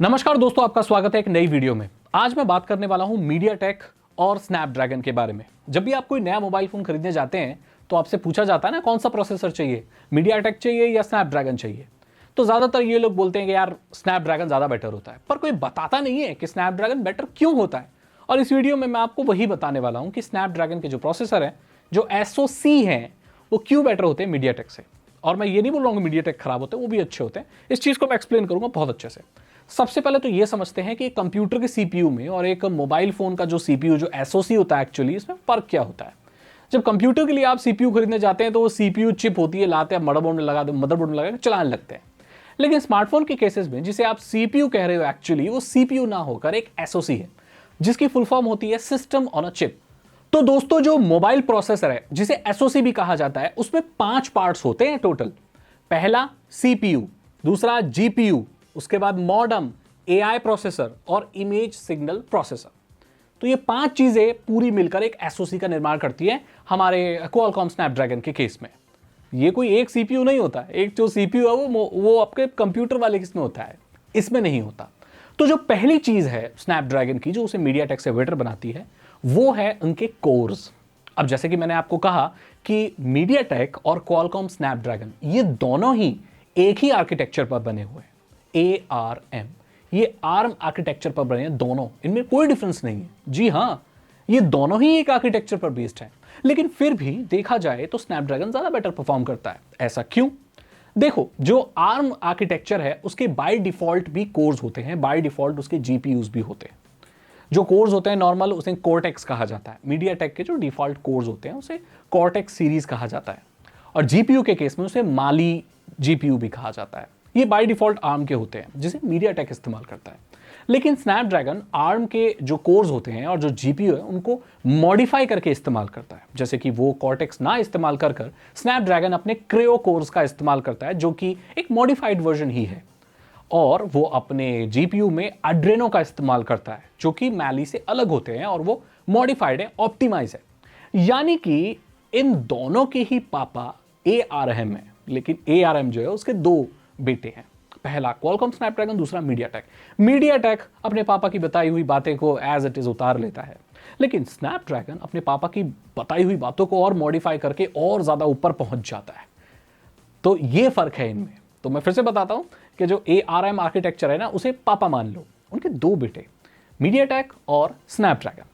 नमस्कार दोस्तों, आपका स्वागत है एक नई वीडियो में। आज मैं बात करने वाला हूं मीडियाटेक और स्नैपड्रैगन के बारे में। जब भी आप कोई नया मोबाइल फोन खरीदने जाते हैं तो आपसे पूछा जाता है ना, कौन सा प्रोसेसर चाहिए, मीडियाटेक चाहिए या स्नैपड्रैगन चाहिए। तो ज्यादातर ये लोग बोलते हैं कि यार स्नैपड्रैगन ज्यादा बेटर होता है, पर कोई बताता नहीं है कि स्नैपड्रैगन बेटर क्यों होता है। और इस वीडियो में मैं आपको वही बताने वाला हूं कि स्नैपड्रैगन के जो प्रोसेसर है, जो एसओसी हैं, वो क्यों बेटर होते हैं मीडियाटेक से। और मैं ये नहीं बोल रहा हूँ कि मीडियाटेक खराब होते हैं, वो भी अच्छे होते हैं। इस चीज को मैं एक्सप्लेन करूंगा बहुत अच्छे से। सबसे पहले तो ये समझते हैं कि कंप्यूटर के सीपीयू में और एक मोबाइल फोन का जो सीपीयू जो एसओसी होता है, एक्चुअली इसमें फर्क क्या होता है। जब कंप्यूटर के लिए आप सीपीयू खरीदने जाते हैं तो वो सीपीयू चिप होती है, लाते हैं मदरबोर्ड में लगा दो, मदरबोर्ड में लगा के चलाने लगते हैं। लेकिन स्मार्टफोन के केसेस में जिसे आप सीपीयू कह रहे हो, एक्चुअली वो सीपीयू ना होकर एक एसओसी है, जिसकी फुल फॉर्म होती है सिस्टम ऑन अ चिप। तो दोस्तों, जो मोबाइल प्रोसेसर है जिसे एसओसी भी कहा जाता है, उसमें 5 पार्ट्स होते हैं टोटल। पहला सीपीयू, दूसरा जीपीयू, उसके बाद मॉडेम, एआई प्रोसेसर और इमेज सिग्नल प्रोसेसर। तो ये 5 चीजें पूरी मिलकर एक एसओसी का निर्माण करती है हमारे क्वालकॉम स्नैपड्रैगन के केस में। ये कोई एक सीपीयू नहीं होता। एक जो सीपीयू है वो आपके कंप्यूटर वाले किसमें होता है, इसमें नहीं होता। तो जो पहली चीज है स्नैपड्रैगन की, जो उसे मीडियाटेक से बेटर बनाती है, वो है उनके कोर्स। अब जैसे कि मैंने आपको कहा कि मीडियाटेक और क्वालकॉम स्नैपड्रैगन ये दोनों ही एक ही आर्किटेक्चर पर बने हुए हैं, ARM। ये आर्म आर्किटेक्चर पर बने हैं दोनों, इनमें कोई डिफरेंस नहीं है। जी हाँ, ये दोनों ही एक आर्किटेक्चर पर बेस्ड है। लेकिन फिर भी देखा जाए तो स्नैपड्रैगन ज्यादा बेटर परफॉर्म करता है। ऐसा क्यों? देखो, जो आर्म आर्किटेक्चर है उसके बाय डिफॉल्ट भी कोर्स होते हैं, बाय डिफॉल्ट उसके जीपीयूज भी होते हैं। जो कोर्स होते हैं नॉर्मल, उसे कॉर्टेक्स कहा जाता है। मीडियाटेक के जो डिफॉल्ट कोर्स होते हैं उसे कॉर्टेक्स सीरीज कहा जाता है। और जीपीयू के केस में उसे माली जीपीयू भी कहा जाता है। ये बाय डिफॉल्ट आर्म के होते हैं, जिसे मीडियाटेक इस्तेमाल करता है। लेकिन स्नैपड्रैगन आर्म के जो कोर्स होते हैं और जो जीपीयू है उनको मॉडिफाई करके इस्तेमाल करता है। जैसे कि वो कॉर्टेक्स ना इस्तेमाल कर स्नैपड्रैगन अपने क्रेओ कोर्स का इस्तेमाल करता है, जो कि एक मॉडिफाइड वर्जन ही है। और वो अपने जीपीयू में एड्रेनो का इस्तेमाल करता है, जो कि मैली से अलग होते हैं और वो मॉडिफाइड है, ऑप्टिमाइज है। यानी कि इन दोनों के ही पापा ARM है, लेकिन ARM जो है उसके 2 बेटे हैं। पहला क्वालकॉम स्नैपड्रैगन, दूसरा मीडियाटेक। मीडियाटेक अपने पापा की बताई हुई बातें को एज इट इज उतार लेता है, लेकिन स्नैपड्रैगन अपने पापा की बताई हुई बातों को और मॉडिफाई करके और ज्यादा ऊपर पहुंच जाता है। तो ये फर्क है इनमें। तो मैं फिर से बताता हूं कि जो ARM आर्किटेक्चर है ना, उसे पापा मान लो, उनके 2 बेटे मीडियाटेक और स्नैपड्रैगन।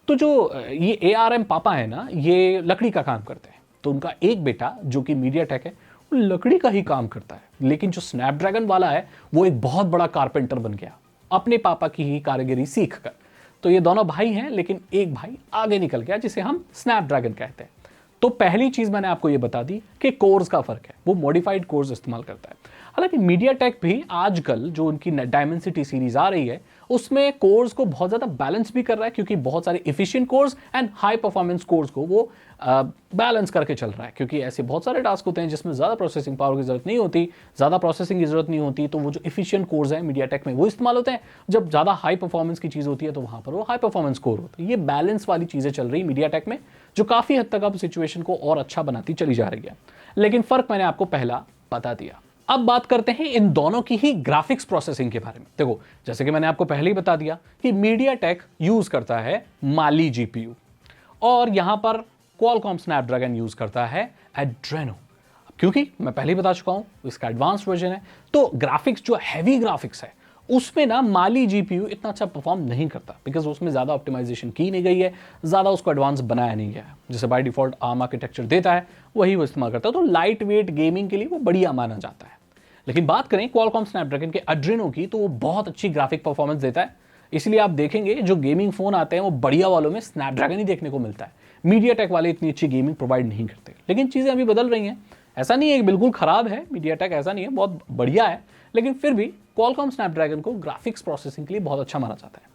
तो जो ये ARM पापा है ना, ये लकड़ी का काम करते हैं। तो उनका एक बेटा जो कि मीडियाटेक है, वो लकड़ी का ही काम करता है। लेकिन जो स्नैपड्रैगन वाला है वो एक बहुत बड़ा कारपेंटर बन गया, अपने पापा की ही कारीगरी सीख कर। तो ये दोनों भाई हैं, लेकिन एक भाई आगे निकल गया, जिसे हम स्नैपड्रैगन कहते हैं। तो पहली चीज मैंने आपको ये बता दी कि कोर्स का फर्क है, वो मॉडिफाइड कोर्स इस्तेमाल करता है। हालांकि मीडियाटेक भी आजकल जो उनकी डायमेंसिटी सीरीज आ रही है, उसमें कोर्स को बहुत ज्यादा बैलेंस भी कर रहा है, क्योंकि बहुत सारे efficient course and high performance course को वो बैलेंस करके चल रहा है। क्योंकि ऐसे बहुत सारे टास्क होते हैं जिसमें ज्यादा प्रोसेसिंग पावर की जरूरत नहीं होती, ज्यादा प्रोसेसिंग की जरूरत नहीं होती, तो वो जो इफिशिएंट कोर्स है मीडियाटेक में वो इस्तेमाल होते हैं। जब ज्यादा हाई परफॉर्मेंस की चीज होती है तो वहां पर वो हाई परफॉर्मेंस कोर होता है। ये बैलेंस वाली चीजें चल रही मीडियाटेक में, जो काफी हद तक अब सिचुएशन को और अच्छा बनाती चली जा रही है। लेकिन फर्क मैंने आपको पहला बता दिया। अब बात करते हैं इन दोनों की ही ग्राफिक्स प्रोसेसिंग के बारे में। देखो, जैसे कि मैंने आपको पहले ही बता दिया कि मीडियाटेक यूज करता है माली जीपीयू और यहां पर क्वालकॉम स्नैपड्रैगन यूज करता है एड्रेनो। क्योंकि मैं पहले ही बता चुका हूं इसका एडवांस वर्जन है, तो ग्राफिक्स जो हैवी ग्राफिक्स है उसमें ना माली जीपीयू इतना अच्छा परफॉर्म नहीं करता, बिकॉज उसमें ज्यादा ऑप्टिमाइजेशन की नहीं गई है, ज्यादा उसको एडवांस बनाया नहीं गया है। जैसे बाय डिफॉल्ट आर्म आर्किटेक्चर देता है वही वो इस्तेमाल करता है, तो लाइट वेट गेमिंग के लिए वो बढ़िया माना जाता है। लेकिन बात करें क्वालकॉम स्नैपड्रैगन के एड्रेनो की, तो वो बहुत अच्छी ग्राफिक परफॉर्मेंस देता है। इसलिए आप देखेंगे जो गेमिंग फोन आते हैं वो बढ़िया वालों में स्नैपड्रैगन ही देखने को मिलता है। मीडियाटेक वाले इतनी अच्छी गेमिंग प्रोवाइड नहीं करते। लेकिन चीजें अभी बदल रही हैं, ऐसा नहीं है कि बिल्कुल खराब है मीडियाटेक, ऐसा नहीं है, बहुत बढ़िया है। लेकिन फिर भी क्वालकॉम स्नैपड्रैगन को ग्राफिक्स प्रोसेसिंग के लिए बहुत अच्छा माना जाता है।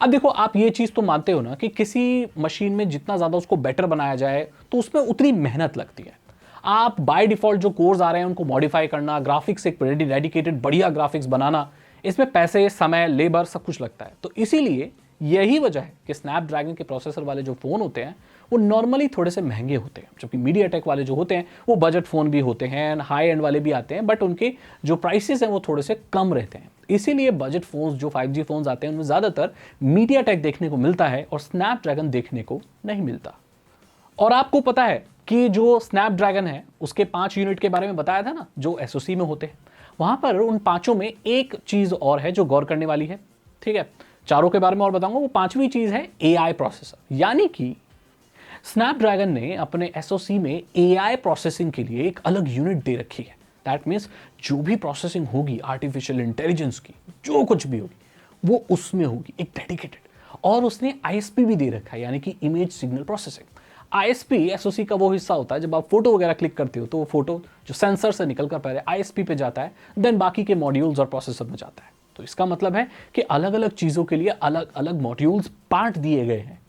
अब देखो, आप ये चीज तो मानते हो ना कि किसी मशीन में जितना ज्यादा उसको बेटर बनाया जाए तो उसमें उतनी मेहनत लगती है। आप बाय डिफॉल्ट जो कोर्स आ रहे हैं उनको मॉडिफाई करना, ग्राफिक्स एक डेडिकेटेड बढ़िया ग्राफिक्स बनाना, इसमें पैसे, समय, लेबर सब कुछ लगता है। तो इसीलिए यही वजह है कि स्नैपड्रैगन के प्रोसेसर वाले जो फोन होते हैं वो नॉर्मली थोड़े से महंगे होते हैं, जबकि मीडियाटेक वाले जो होते हैं वो बजट फ़ोन भी होते हैं, हाई एंड वाले भी आते हैं, बट उनके जो प्राइसेस हैं वो थोड़े से कम रहते हैं। इसीलिए बजट फ़ोन्स जो 5G फ़ोन्स आते हैं उनमें ज़्यादातर मीडियाटेक देखने को मिलता है और स्नैपड्रैगन देखने को नहीं मिलता। और आपको पता है कि जो स्नैपड्रैगन है उसके 5 यूनिट के बारे में बताया था ना, जो एसओसी में होते हैं, वहां पर उन पांचों में एक चीज और है जो गौर करने वाली है। ठीक है, चारों के बारे में और बताऊंगा। वो पांचवी चीज है एआई प्रोसेसर, यानी कि स्नैपड्रैगन ने अपने एसओसी में एआई प्रोसेसिंग के लिए एक अलग यूनिट दे रखी है। दैट मीन्स जो भी प्रोसेसिंग होगी आर्टिफिशियल इंटेलिजेंस की, जो कुछ भी होगी वो उसमें होगी, एक डेडिकेटेड। और उसने आईएसपी भी दे रखा है, यानी कि image signal processing. ISP SOC का वो हिस्सा होता है, जब आप फोटो वगैरह क्लिक करते हो तो वो फोटो जो सेंसर से निकल कर पहले आईएसपी पे जाता है, देन बाकी के मॉड्यूल्स और प्रोसेसर में जाता है। तो इसका मतलब है कि अलग अलग चीज़ों के लिए अलग अलग मॉड्यूल्स पार्ट दिए गए हैं।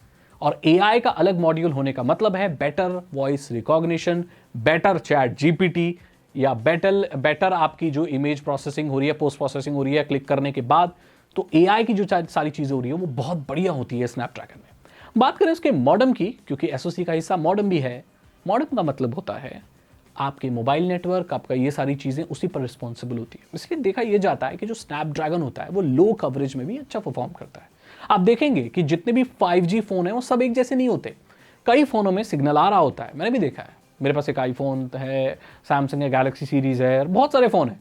और एआई का अलग मॉड्यूल होने का मतलब है better voice recognition, better chat GPT, या बेटर आपकी जो इमेज प्रोसेसिंग हो रही है, पोस्ट प्रोसेसिंग हो रही है क्लिक करने के बाद, तो एआई की जो सारी चीज़ें हो रही है वो बहुत बढ़िया होती है स्नैपड्रैगन में। बात करें उसके मॉडेम की, क्योंकि एसओसी का हिस्सा मॉडेम भी है। मॉडेम का मतलब होता है आपके मोबाइल नेटवर्क, आपका ये सारी चीज़ें उसी पर रिस्पॉन्सिबल होती है। इसलिए देखा यह जाता है कि जो स्नैपड्रैगन होता है वो लो कवरेज में भी अच्छा परफॉर्म करता है। आप देखेंगे कि जितने भी 5G फ़ोन है वो सब एक जैसे नहीं होते। कई फ़ोनों में सिग्नल आ रहा होता है, मैंने भी देखा है। मेरे पास एक आईफोन है, सैमसंग है, गैलेक्सी सीरीज़ है, बहुत सारे फ़ोन हैं,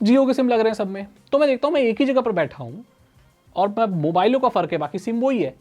जियो के सिम लग रहे हैं सब में। तो मैं देखता हूँ मैं एक ही जगह पर बैठा हूँ और मैं मोबाइलों का फ़र्क है, बाकी सिम वही है।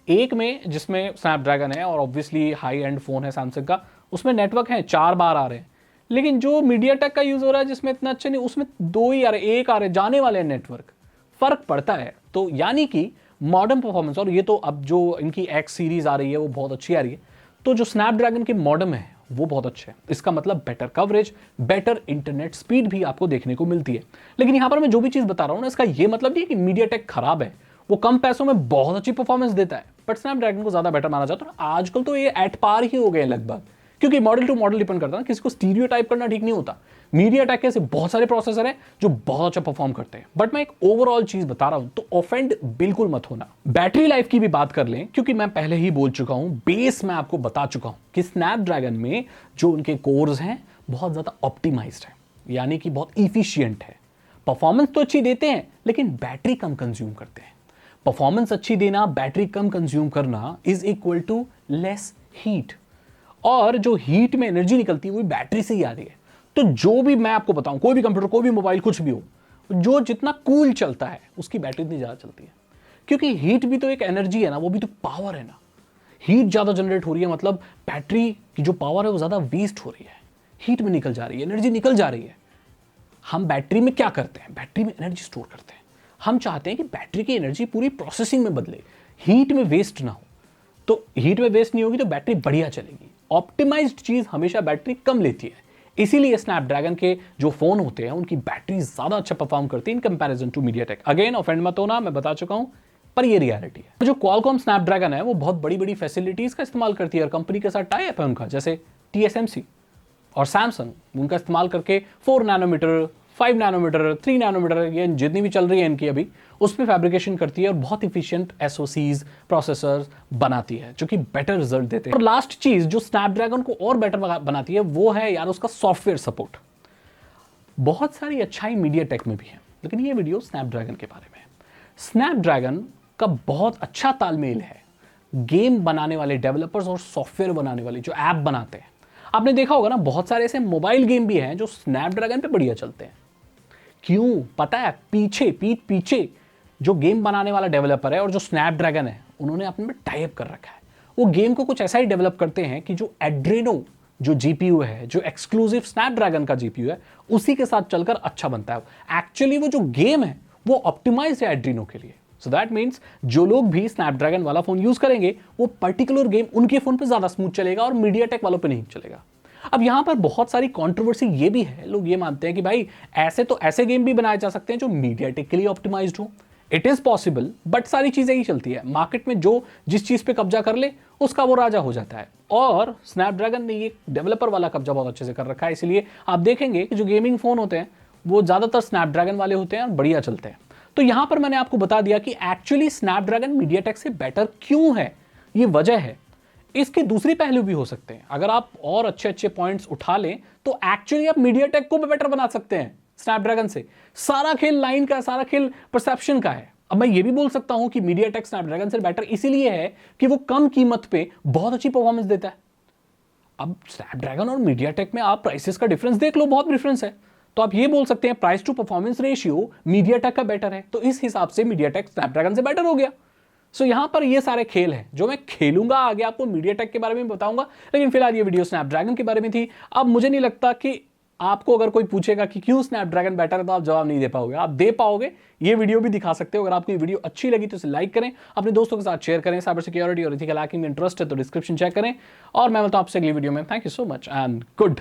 एक में जिसमें स्नैपड्रैगन है और ऑब्वियसली हाई एंड फ़ोन है सैमसंग का, उसमें नेटवर्क है 4 बार आ रहे हैं। लेकिन जो मीडियाटेक का यूज़ हो रहा है जिसमें इतना अच्छे नहीं, उसमें 2 ही आ रहे, एक आ रहे, जाने वाले नेटवर्क, फ़र्क पड़ता है। तो यानी कि मॉडर्न परफॉर्मेंस, और ये तो अब जो इनकी एक्स सीरीज़ आ रही है वो बहुत अच्छी आ रही है, तो जो स्नैपड्रैगन के मॉडम है वो बहुत अच्छे हैं। इसका मतलब better coverage, better internet speed भी आपको देखने को मिलती है। लेकिन यहाँ पर मैं जो भी चीज़ बता रहा हूँ ना, इसका ये मतलब नहीं है कि मीडियाटेक खराब है, वो कम पैसों में बहुत अच्छी परफॉर्मेंस देता है, बट स्नैपड्रैगन को ज़्यादा बेटर माना जाता है। आजकल तो ये एट पार ही हो गए लगभग, क्योंकि मॉडल टू मॉडल डिपेंड करता है ना, किसी को स्टीरियोटाइप करना ठीक नहीं होता। मीडियाटेक के ऐसे बहुत सारे प्रोसेसर हैं जो बहुत अच्छा परफॉर्म करते हैं, बट मैं एक ओवरऑल चीज बता रहा हूं, तो ऑफेंड बिल्कुल मत होना। बैटरी लाइफ की भी बात कर लें, क्योंकि मैं पहले ही बोल चुका हूं, बेस मैं आपको बता चुका हूं कि स्नैपड्रैगन में जो उनके कोर्स हैं बहुत ज्यादा ऑप्टिमाइज्ड है, यानी कि बहुत इफिशियंट है। परफॉर्मेंस तो अच्छी देते हैं लेकिन बैटरी कम कंज्यूम करते हैं। परफॉर्मेंस अच्छी देना, बैटरी कम कंज्यूम करना is equal to less heat, और जो हीट में एनर्जी निकलती है वो बैटरी से ही आ रही है। तो जो भी मैं आपको बताऊं, कोई भी कंप्यूटर, कोई भी मोबाइल, कुछ भी हो, जो जितना कूल चलता है उसकी बैटरी इतनी ज़्यादा चलती है, क्योंकि हीट भी तो एक एनर्जी है ना, वो भी तो पावर है ना। हीट ज़्यादा जनरेट हो रही है, मतलब बैटरी की जो पावर है वो ज़्यादा वेस्ट हो रही है, हीट में निकल जा रही है, एनर्जी निकल जा रही है। हम बैटरी में क्या करते हैं, बैटरी में एनर्जी स्टोर करते हैं। हम चाहते हैं कि बैटरी की एनर्जी पूरी प्रोसेसिंग में बदले, हीट में वेस्ट ना हो। तो हीट में वेस्ट नहीं होगी तो बैटरी बढ़िया चलेगी। ऑप्टिमाइज्ड चीज़ हमेशा बैटरी कम लेती है, इसीलिए स्नैपड्रैगन के जो फोन होते हैं उनकी बैटरी ज्यादा अच्छा परफॉर्म करती है in comparison to MediaTek. Again offend मत होना, मैं बता चुका हूं, पर ये रियलिटी है। जो क्वालकॉम स्नैपड्रैगन है वो बहुत बड़ी बड़ी फैसिलिटीज का इस्तेमाल करती है और कंपनी के साथ टाई अप है उनका, जैसे TSMC और सैमसंग उनका इस्तेमाल करके 4 नैनोमीटर, 5 नैनोमीटर, 3 नैनोमीटर, ये जितनी भी चल रही है इनकी अभी, उसमें फैब्रिकेशन करती है और बहुत इफिशिएंट एसओसीज प्रोसेसर्स बनाती है जो कि बेटर रिजल्ट देते हैं। और लास्ट चीज जो स्नैपड्रैगन को और बेटर बनाती है वो है यार उसका सॉफ्टवेयर सपोर्ट। बहुत सारी अच्छाई मीडियाटेक में भी है, लेकिन ये वीडियो स्नैपड्रैगन के बारे में है। स्नैपड्रैगन का बहुत अच्छा तालमेल है गेम बनाने वाले डेवलपर्स और सॉफ्टवेयर बनाने वाले जो ऐप बनाते हैं। आपने देखा होगा ना, बहुत सारे ऐसे मोबाइल गेम भी हैं जो स्नैपड्रैगन पे बढ़िया चलते हैं। क्यों पता है? पीछे जो गेम बनाने वाला डेवलपर है और जो स्नैपड्रैगन है उन्होंने अपने में टाई अप कर रखा है। वो गेम को कुछ ऐसा ही डेवलप करते हैं कि जो एड्रेनो जो जीपीयू है, जो एक्सक्लूसिव स्नैपड्रैगन का जीपीयू है, उसी के साथ चलकर अच्छा बनता है। एक्चुअली वो जो गेम है वो ऑप्टिमाइज है एड्रेनो के लिए। सो दैट मीन्स जो लोग भी स्नैपड्रैगन वाला फोन यूज करेंगे वो पर्टिकुलर गेम उनके फोन पे ज्यादा स्मूथ चलेगा और मीडियाटेक वालों पे नहीं चलेगा। अब यहां पर बहुत सारी कंट्रोवर्सी ये भी है, लोग ये मानते हैं कि भाई ऐसे गेम भी बनाए जा सकते हैं जो मीडियाटेक के लिए ऑप्टिमाइज्ड हो। इट इज पॉसिबल, बट सारी चीजें ही चलती है मार्केट में, जो जिस चीज पे कब्जा कर ले उसका वो राजा हो जाता है। और स्नैपड्रैगन ने ये डेवलपर वाला कब्जा बहुत अच्छे से कर रखा है, इसलिए आप देखेंगे कि जो गेमिंग फोन होते हैं वो ज्यादातर स्नैपड्रैगन वाले होते हैं और बढ़िया चलते हैं। तो यहां पर मैंने आपको बता दिया कि एक्चुअली स्नैपड्रैगन मीडियाटेक से बेटर क्यों है। ये वजह है, इसके दूसरी पहलू भी हो सकते हैं। अगर आप और अच्छे अच्छे पॉइंट्स उठा लें तो एक्चुअली आप मीडियाटेक को भी बेटर बना सकते हैं स्नैपड्रैगन से। सारा खेल लाइन का, सारा खेल परसेप्शन का है। अब मैं ये भी बोल सकता हूं कि मीडियाटेक स्नैपड्रैगन से बेटर इसीलिए है कि वो कम कीमत पे बहुत अच्छी परफॉर्मेंस देता है। अब स्नैपड्रैगन और मीडियाटेक में आप प्राइसेस का डिफरेंस देख लो, बहुत डिफरेंस है। तो आप ये बोल सकते हैं price to performance ratio MediaTek का बेटर है, तो इस हिसाब से मीडियाटेक स्नैपड्रैगन से बेटर हो गया। सो यहां पर ये सारे खेल हैं जो मैं खेलूंगा, आगे आपको मीडियाटेक के बारे में बताऊंगा। लेकिन फिलहाल ये वीडियो स्नैपड्रैगन के बारे में थी। अब मुझे नहीं लगता कि आपको अगर कोई पूछेगा कि क्यों स्नैपड्रैगन बेटर है तो आप जवाब नहीं दे पाओगे। आप दे पाओगे, ये वीडियो भी दिखा सकते हो। अगर आपको ये वीडियो अच्छी लगी तो इसे लाइक करें, अपने दोस्तों के साथ शेयर करें। साइबर सिक्योरिटी और एथिकल हैकिंग में इंटरेस्ट है तो डिस्क्रिप्शन चेक करें। और मैं मिलता हूं आपसे अगली वीडियो में। Thank you so much and good